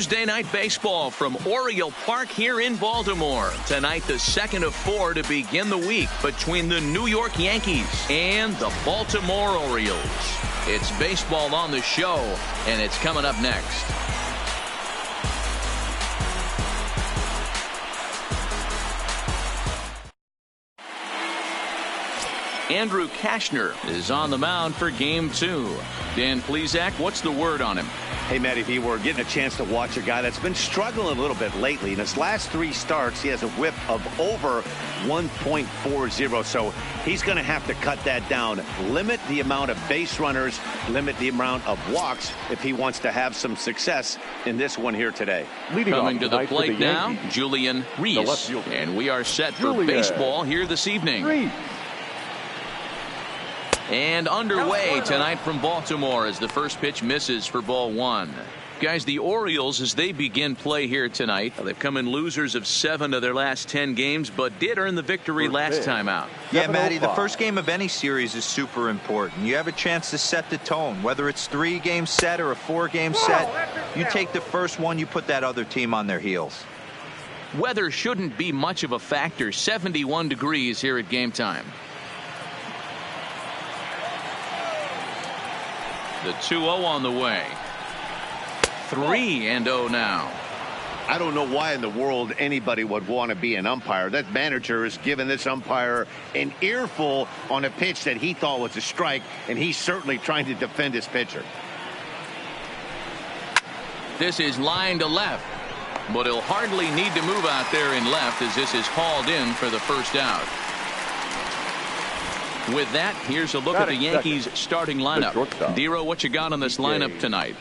Tuesday night baseball from Oriole Park here in Baltimore. Tonight, the second of 4 to begin the week between the New York Yankees and the Baltimore Orioles. It's baseball on the show, and it's coming up next. Andrew Kashner is on the mound for Game 2. Dan Plesac, what's the word on him? Hey, Matt, if you were getting a chance to watch a guy that's been struggling a little bit lately, in his last 3 starts, he has a whip of over 1.40, so he's going to have to cut that down, limit the amount of base runners, limit the amount of walks if he wants to have some success in this one here today. Coming to the plate now, Julian Reese, and we are set for baseball here this evening. And underway tonight from Baltimore as the first pitch misses for ball 1. Guys, the Orioles, as they begin play here tonight, they've come in losers of 7 of their last 10 games, but did earn the victory last time out. Yeah, Matty, the first game of any series is super important. You have a chance to set the tone, whether it's 3-game set or a 4-game set. You take the first one, you put that other team on their heels. Weather shouldn't be much of a factor. 71 degrees here at game time. The 2-0 on the way. 3-0 now. I don't know why in the world anybody would want to be an umpire. That manager is giving this umpire an earful on a pitch that he thought was a strike, and he's certainly trying to defend his pitcher. This is line to left, but he'll hardly need to move out there in left as this is hauled in for the first out. With that, here's a look at the Yankees starting lineup. Dero, what you got on this lineup tonight?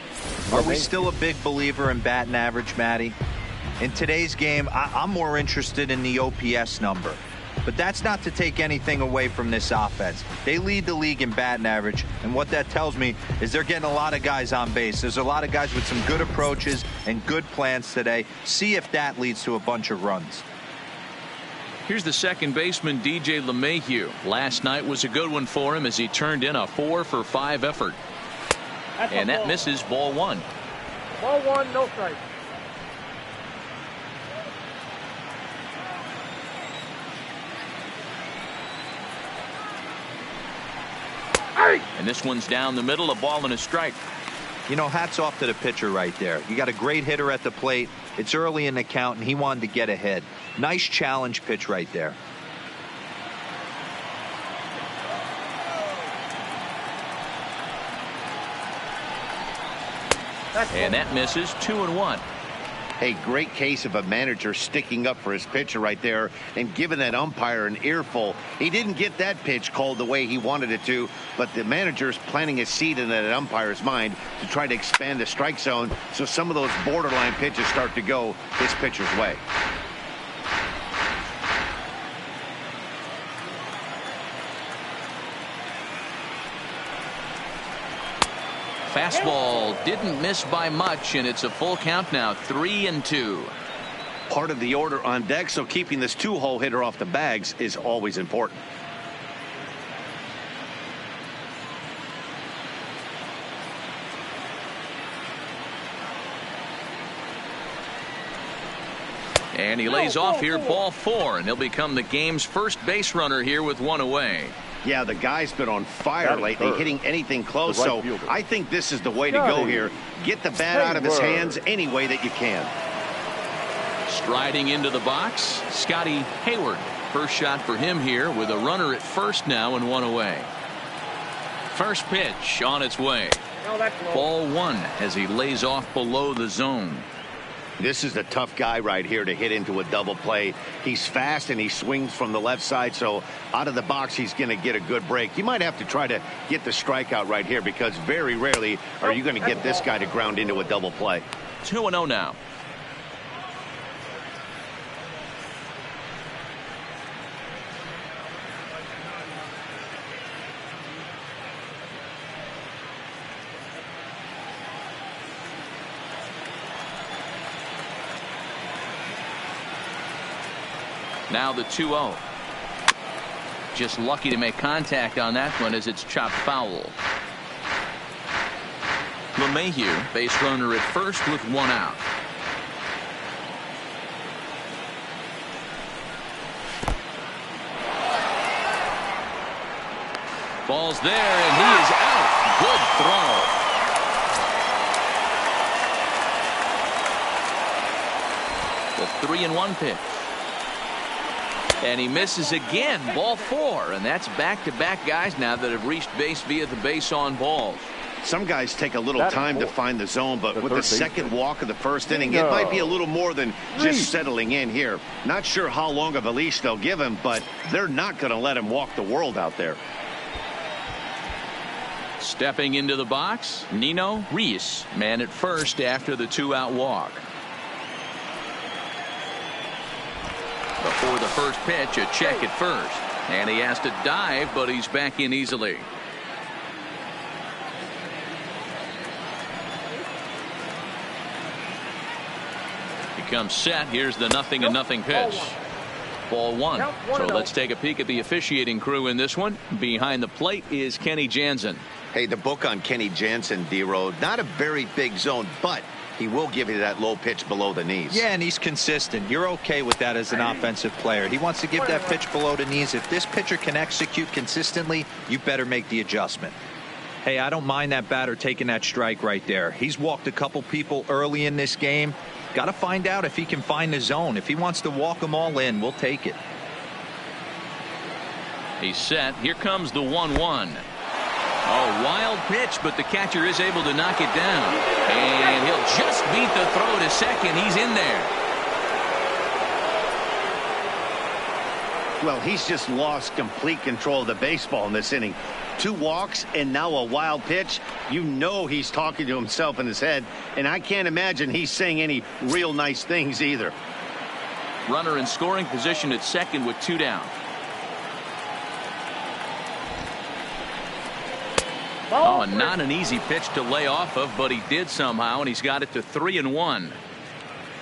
Are we still a big believer in batting average, Matty? In today's game, I'm more interested in the OPS number. But that's not to take anything away from this offense. They lead the league in batting average, and what that tells me is they're getting a lot of guys on base. There's a lot of guys with some good approaches and good plans today. See if that leads to a bunch of runs. Here's the second baseman, DJ LeMahieu. Last night was a good one for him as he turned in a 4-for-5 effort. And that misses ball 1. Ball 1, no strike. And this one's down the middle, a ball and a strike. You know, hats off to the pitcher right there. You got a great hitter at the plate. It's early in the count, and he wanted to get ahead. Nice challenge pitch right there. And that misses. 2-1. A great case of a manager sticking up for his pitcher right there and giving that umpire an earful. He didn't get that pitch called the way he wanted it to, but the manager's planting a seed in that umpire's mind to try to expand the strike zone so some of those borderline pitches start to go his pitcher's way. Fastball didn't miss by much, and it's a full count now. 3-2. Part of the order on deck, so keeping this 2-hole hitter off the bags is always important. And he lays off here, ball 4, and he'll become the game's first base runner here with 1 away. Yeah, the guy's been on fire lately, hitting anything close, so I think this is the way to go here. Get the bat out of his hands any way that you can. Striding into the box, Scotty Hayward. First shot for him here with a runner at first now and 1 away. First pitch on its way. Ball 1 as he lays off below the zone. This is the tough guy right here to hit into a double play. He's fast and he swings from the left side, so out of the box he's going to get a good break. You might have to try to get the strikeout right here because very rarely are you going to get this guy to ground into a double play. 2-0 now. Now the 2-0. Just lucky to make contact on that one as it's chopped foul. LeMahieu, base runner at first with 1 out. Ball's there, and he is out. Good throw. The 3-1 pitch. And he misses again. Ball 4. And that's back-to-back guys now that have reached base via the base on balls. Some guys take a little time to find the zone, but with the second walk of the first inning, it might be a little more than just settling in here. Not sure how long of a leash they'll give him, but they're not going to let him walk the world out there. Stepping into the box, Nino Reese, man at first after the 2-out walk. Before the first pitch, a check at first. And he has to dive, but he's back in easily. He comes set. Here's the 0-0 pitch. Ball 1. So let's take a peek at the officiating crew in this one. Behind the plate is Kenny Jansen. Hey, the book on Kenny Jansen, D-Road, not a very big zone, but he will give you that low pitch below the knees. Yeah, and he's consistent. You're okay with that as an offensive player. He wants to give that pitch below the knees. If this pitcher can execute consistently, you better make the adjustment. Hey, I don't mind that batter taking that strike right there. He's walked a couple people early in this game. Got to find out if he can find the zone. If he wants to walk them all in, we'll take it. He's set. Here comes the 1-1. Oh, wild pitch, but the catcher is able to knock it down. And he'll just beat the throw to second. He's in there. Well, he's just lost complete control of the baseball in this inning. 2 walks and now a wild pitch. You know he's talking to himself in his head, and I can't imagine he's saying any real nice things either. Runner in scoring position at second with 2 down. Oh, not an easy pitch to lay off of, but he did somehow, and he's got it to 3-1.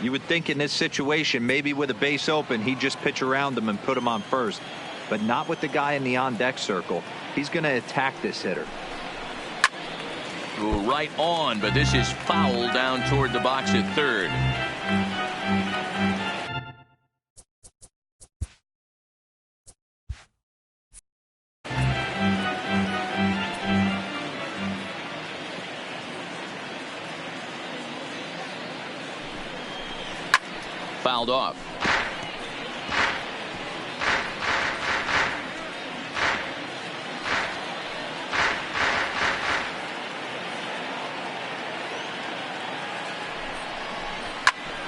You would think in this situation, maybe with a base open, he'd just pitch around him and put him on first. But not with the guy in the on-deck circle. He's going to attack this hitter. Ooh, right on, but this is foul down toward the box at third. Fouled off.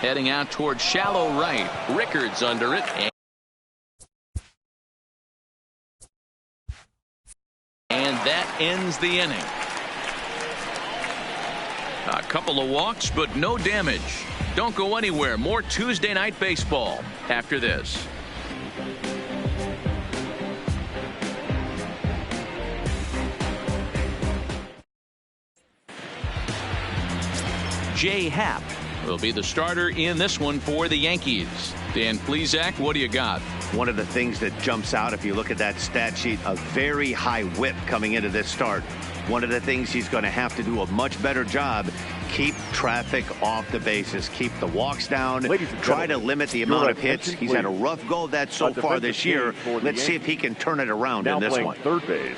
Heading out toward shallow right. Rickards under it. And that ends the inning. A couple of walks, but no damage. Don't go anywhere. More Tuesday Night Baseball after this. Jay Happ will be the starter in this one for the Yankees. Dan Plesac, what do you got? One of the things that jumps out if you look at that stat sheet, a very high whip coming into this start. One of the things he's going to have to do a much better job, keep traffic off the bases, keep the walks down, try to limit the amount of hits. He's had a rough go of that so far this year. Let's see if he can turn it around in this one. Third base.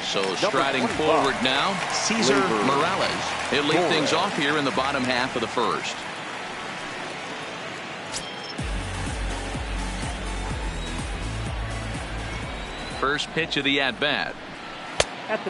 So striding forward now, Cesar Morales. He'll lead things off here in the bottom half of the first. First pitch of the at-bat.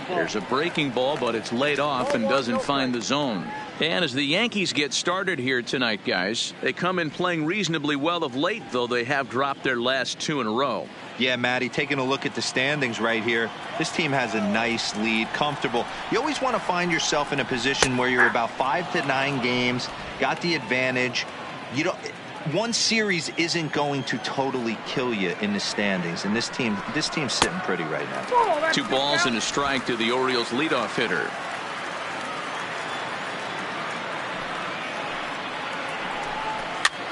There's a breaking ball, but it's laid off and doesn't find the zone. And as the Yankees get started here tonight, guys, they come in playing reasonably well of late, though they have dropped their last 2 in a row. Yeah, Matty, taking a look at the standings right here, this team has a nice lead, comfortable. You always want to find yourself in a position where you're about 5 to 9 games, got the advantage. You don't. One series isn't going to totally kill you in the standings, and this team's sitting pretty right now. 2 balls and a strike to the Orioles leadoff hitter.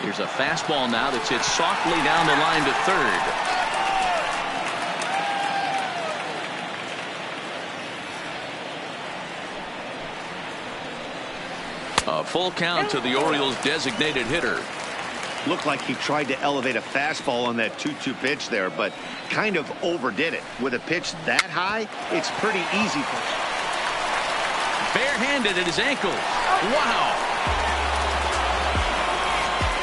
Here's a fastball now that's hit softly down the line to third. A full count to the Orioles designated hitter. Looked like he tried to elevate a fastball on that 2-2 pitch there, but kind of overdid it. With a pitch that high, it's pretty easy for him. Barehanded at his ankle. Wow.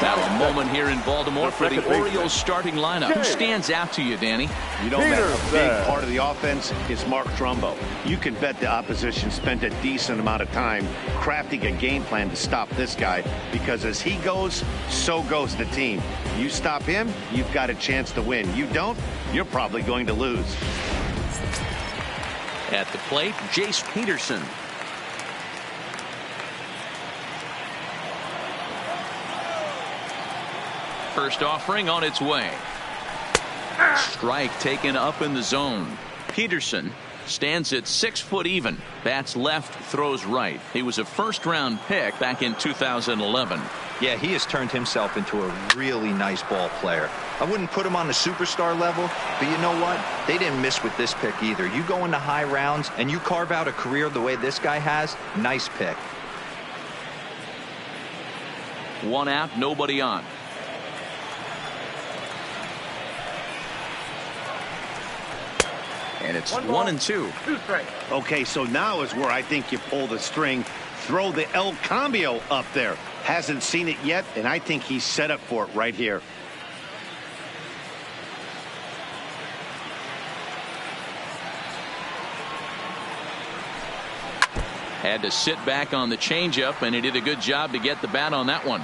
Now a moment here in Baltimore for the Orioles starting lineup. Who stands out to you, Danny? You know, Matt, a big part of the offense is Mark Trumbo. You can bet the opposition spent a decent amount of time crafting a game plan to stop this guy, because as he goes, so goes the team. You stop him, you've got a chance to win. You don't, you're probably going to lose. At the plate, Jace Peterson. First offering on its way. Strike taken up in the zone. Peterson stands at 6 foot even. Bats left, throws right. He was a first-round pick back in 2011. Yeah, he has turned himself into a really nice ball player. I wouldn't put him on the superstar level, but you know what? They didn't miss with this pick either. You go into high rounds and you carve out a career the way this guy has, nice pick. One out, nobody on. And it's 1-2. Okay, so now is where I think you pull the string. Throw the El Cambio up there. Hasn't seen it yet, and I think he's set up for it right here. Had to sit back on the changeup, and he did a good job to get the bat on that one.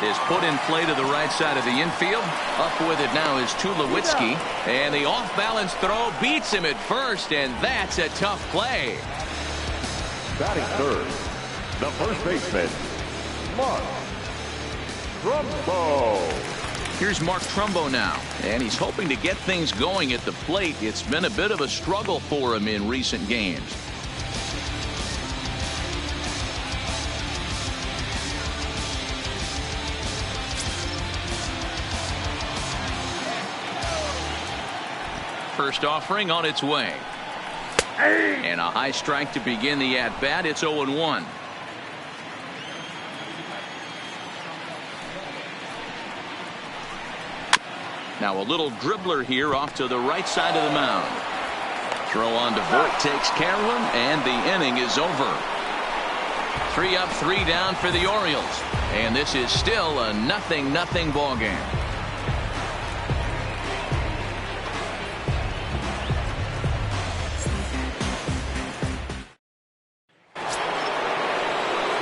Is put in play to the right side of the infield. Up with it now is Tulowitzki. And the off-balance throw beats him at first, and that's a tough play. Batting third, the first baseman, Mark Trumbo. Here's Mark Trumbo now, and he's hoping to get things going at the plate. It's been a bit of a struggle for him in recent games. First offering on its way. And a high strike to begin the at-bat. It's 0-1. Now a little dribbler here off to the right side of the mound. Throw on to Vogt takes care of him, and the inning is over. 3 up, 3 down for the Orioles. And this is still a 0-0 ball game.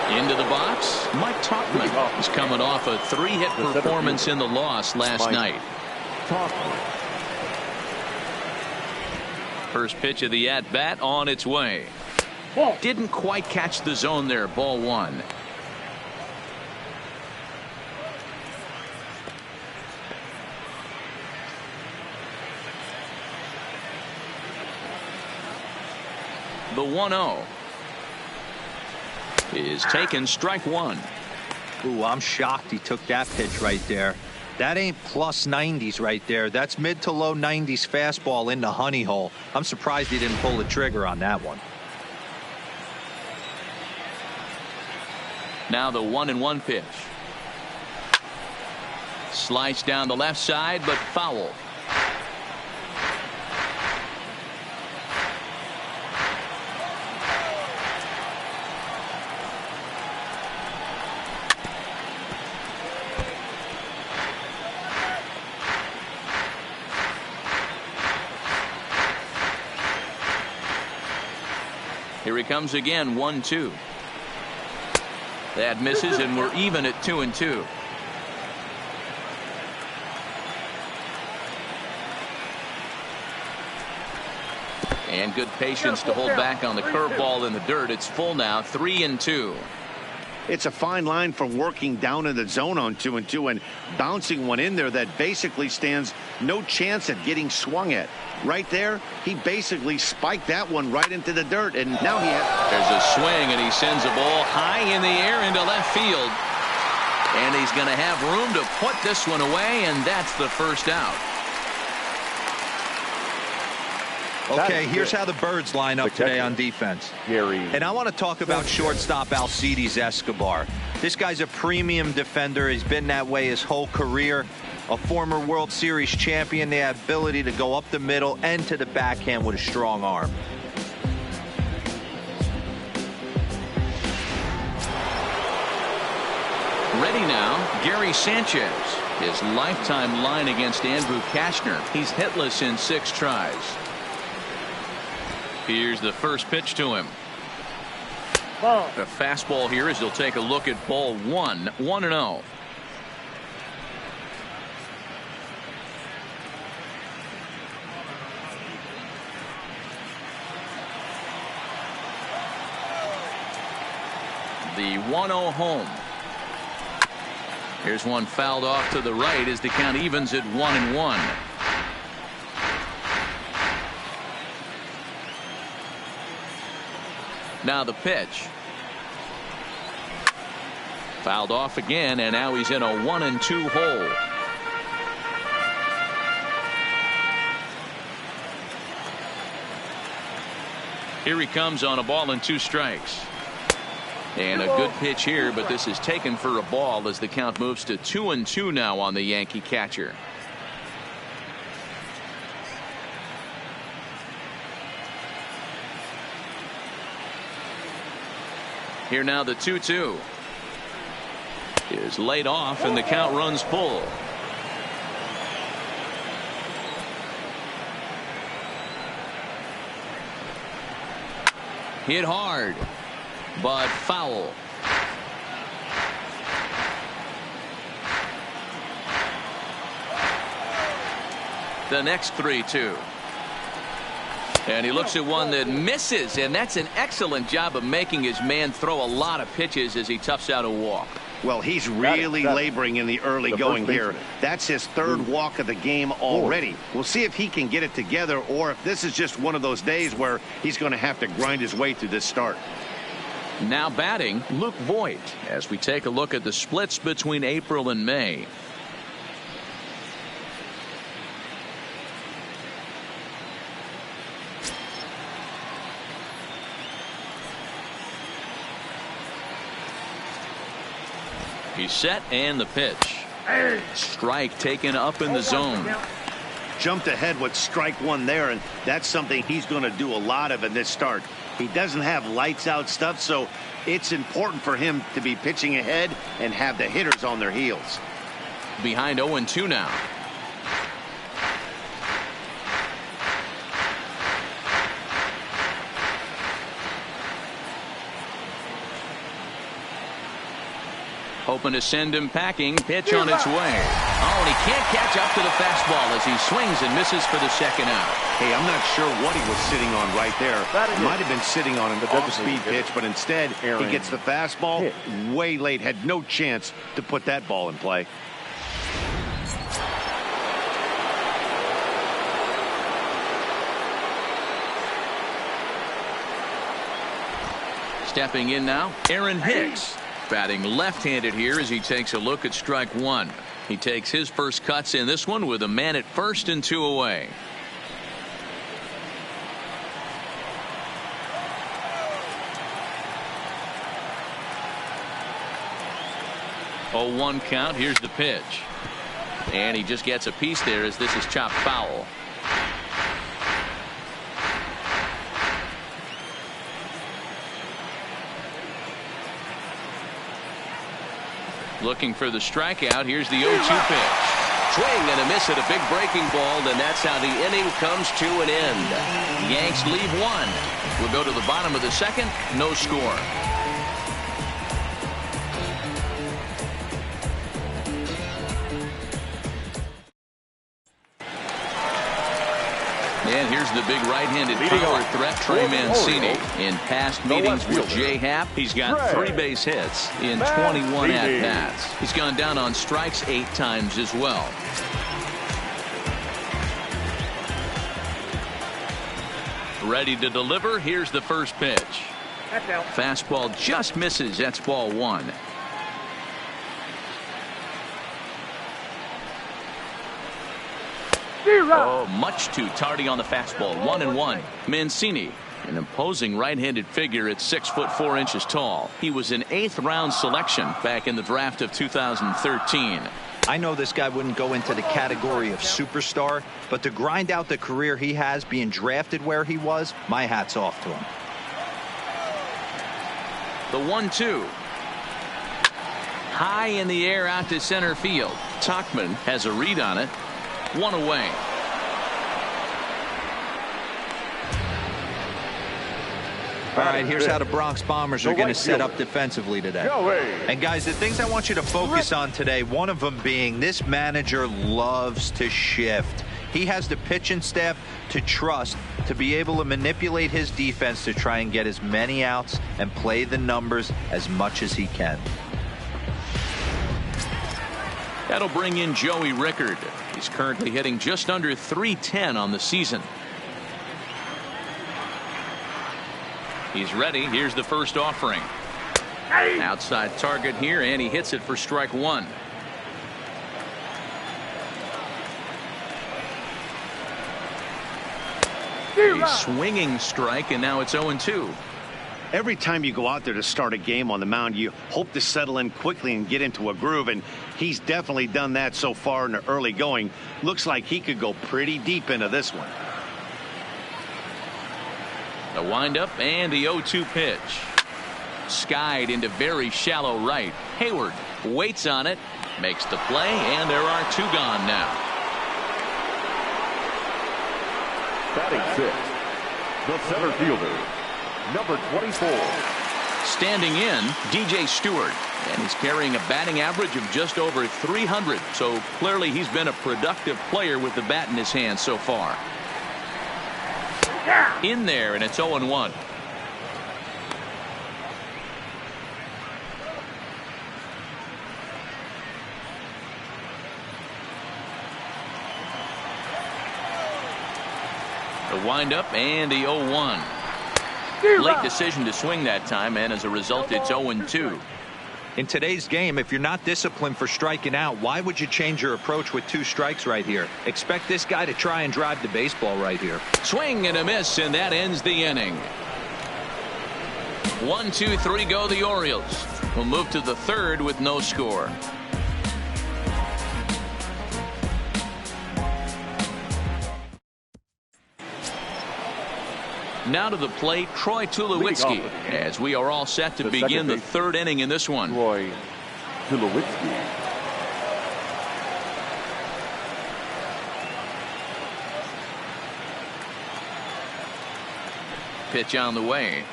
Into the box, Mike Tauchman is coming off a 3-hit performance in the loss last night. First pitch of the at-bat on its way. Didn't quite catch the zone there, ball 1. The 1-0. Is taken, strike 1. Ooh, I'm shocked he took that pitch right there. That ain't plus 90s right there. That's mid to low 90s fastball in the honey hole. I'm surprised he didn't pull the trigger on that one. Now the 1-1 pitch. Sliced down the left side, but foul. Here he comes again, 1-2. That misses, and we're even at 2-2. And good patience to hold back on the curveball in the dirt. It's full now, 3-2. It's a fine line from working down in the zone on 2-2 and bouncing one in there that basically stands no chance at getting swung at. Right there, he basically spiked that one right into the dirt, and now he has... There's a swing, and he sends a ball high in the air into left field. And he's going to have room to put this one away, and that's the first out. Okay, here's how the Birds line up today on defense. And I want to talk about shortstop Alcides Escobar. This guy's a premium defender. He's been that way his whole career. A former World Series champion. They have ability to go up the middle and to the backhand with a strong arm. Ready now, Gary Sanchez. His lifetime line against Andrew Kashner. He's hitless in 6 tries. Here's the first pitch to him. Ball. A fastball here as he'll take a look at ball 1, 1-0. The 1-0 home. Here's one fouled off to the right as the count evens at 1-1. Now the pitch. Fouled off again, and now he's in a 1-2 hole. Here he comes on a ball and 2 strikes. And a good pitch here, but this is taken for a ball as the count moves to 2-2 now on the Yankee catcher. Here now the 2-2 is laid off and the count runs full. Hit hard, but foul. The next 3-2. And he looks at one that misses, and that's an excellent job of making his man throw a lot of pitches as he toughs out a walk. Well, he's really laboring in the early going here. That's his 3rd walk of the game already. We'll see if he can get it together or if this is just one of those days where he's going to have to grind his way through this start. Now batting, Luke Voigt, as we take a look at the splits between April and May. He's set and the pitch. Strike taken up in the zone. Jumped ahead with strike 1 there, and that's something he's going to do a lot of in this start. He doesn't have lights out stuff, so it's important for him to be pitching ahead and have the hitters on their heels. Behind 0-2 now. Hoping to send him packing. Pitch on its way. Oh, and he can't catch up to the fastball as he swings and misses for the 2nd out. Hey, I'm not sure what he was sitting on right there. He might have been sitting on an off-speed pitch, but instead he gets the fastball way late. Had no chance to put that ball in play. Stepping in now, Aaron Hicks. Batting left-handed here as he takes a look at strike 1. He takes his first cuts in this one with a man at first and 2 away. Oh, 1 count. Here's the pitch. And he just gets a piece there as this is chopped foul. Looking for the strikeout. Here's the 0-2 pitch. Swing and a miss at a big breaking ball, and that's how the inning comes to an end. Yanks leave 1. We'll go to the bottom of the 2nd. No score. And here's the big right-handed power threat, Trey Mancini. In past meetings with J-Happ, he's got 3 base hits in 21 at-bats. He's gone down on strikes 8 times as well. Ready to deliver. Here's the first pitch. Fastball just misses. That's ball 1. Oh, much too tardy on the fastball. 1-1. Mancini, an imposing right-handed figure at 6'4" tall. He was an 8th round selection back in the draft of 2013. I know this guy wouldn't go into the category of superstar, but to grind out the career he has being drafted where he was, my hat's off to him. The 1-2. High in the air out to center field. Tauchman has a read on it. 1 away. All right, here's how the Bronx Bombers are going to set up defensively today. And guys, the things I want you to focus on today, one of them being this manager loves to shift. He has the pitching staff to trust to be able to manipulate his defense to try and get as many outs and play the numbers as much as he can. That'll bring in Joey Rickard. He's currently hitting just under .310 on the season. He's ready. Here's the first offering. Outside target here, and he hits it for strike 1. A swinging strike, and now it's 0-2. Every time you go out there to start a game on the mound, you hope to settle in quickly and get into a groove, and he's definitely done that so far in the early going. Looks like he could go pretty deep into this one. The windup and the 0-2 pitch. Skied into very shallow right. Hayward waits on it, makes the play, and there are 2 gone now. Batting 6th, the center fielder, number 24. Standing in, DJ Stewart, and he's carrying a batting average of just over 300, so clearly he's been a productive player with the bat in his hand so far. In there, and it's 0-1. The windup and the 0-1. Late decision to swing that time, and as a result, it's 0-2. In today's game, if you're not disciplined for striking out, why would you change your approach with 2 strikes right here? Expect this guy to try and drive the baseball right here. Swing and a miss, and that ends the inning. 1, 2, 3 go the Orioles. We'll move to the 3rd with no score. Now to the plate, Troy Tulowitzki, as we are all set to begin the 3rd inning in this one. Troy Tulowitzki. Pitch on the way.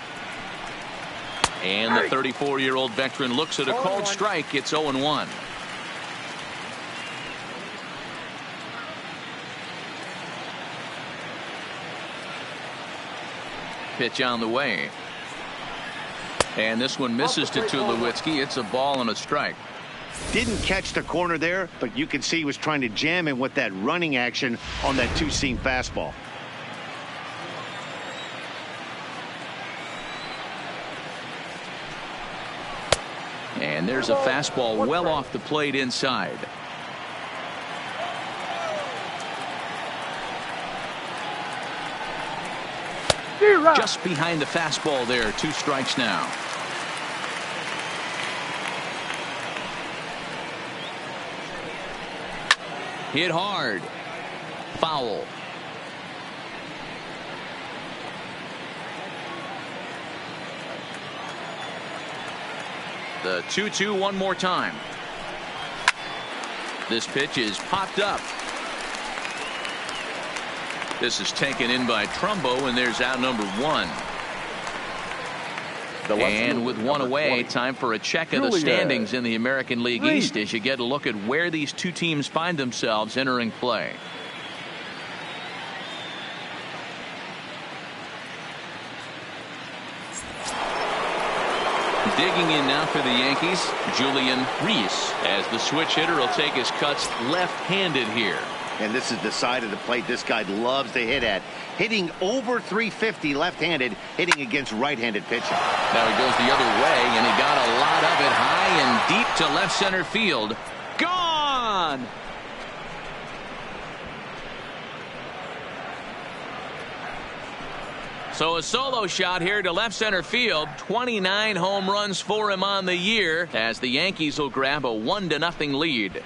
And the 34-year-old veteran looks at a called strike. It's 0-1. Pitch on the way. And this one misses to Tulowitzki. It's a ball and a strike. Didn't catch the corner there, but you can see he was trying to jam him with that running action on that 2-seam fastball. And there's a fastball well off the plate inside. Just behind the fastball there. 2 strikes now. Hit hard. Foul. The 2-2 one more time. This pitch is popped up. This is taken in by Trumbo, and there's out number 1. And with 1 away, time for a check of the standings in the American League East as you get a look at where these 2 teams find themselves entering play. Digging in now for the Yankees, Julian Reese, as the switch hitter will take his cuts left-handed here. And this is the side of the plate this guy loves to hit at. Hitting over 350 left-handed, hitting against right-handed pitching. Now he goes the other way, and he got a lot of it high and deep to left center field. Gone! So a solo shot here to left center field. 29 home runs for him on the year as the Yankees will grab a 1-0 lead.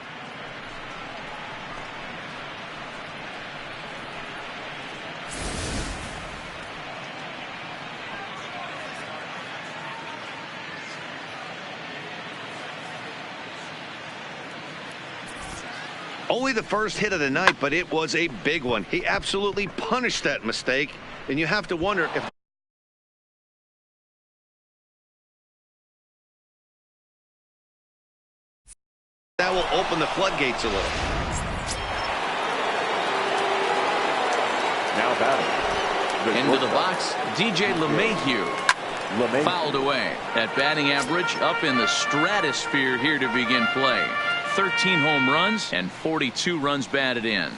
Only the first hit of the night, but it was a big one. He absolutely punished that mistake, and you have to wonder if that will open the floodgates a little. Now batting. Into the box, DJ LeMahieu. Fouled away. That batting average up in the stratosphere here to begin play. 13 home runs and 42 runs batted in.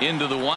Into the one.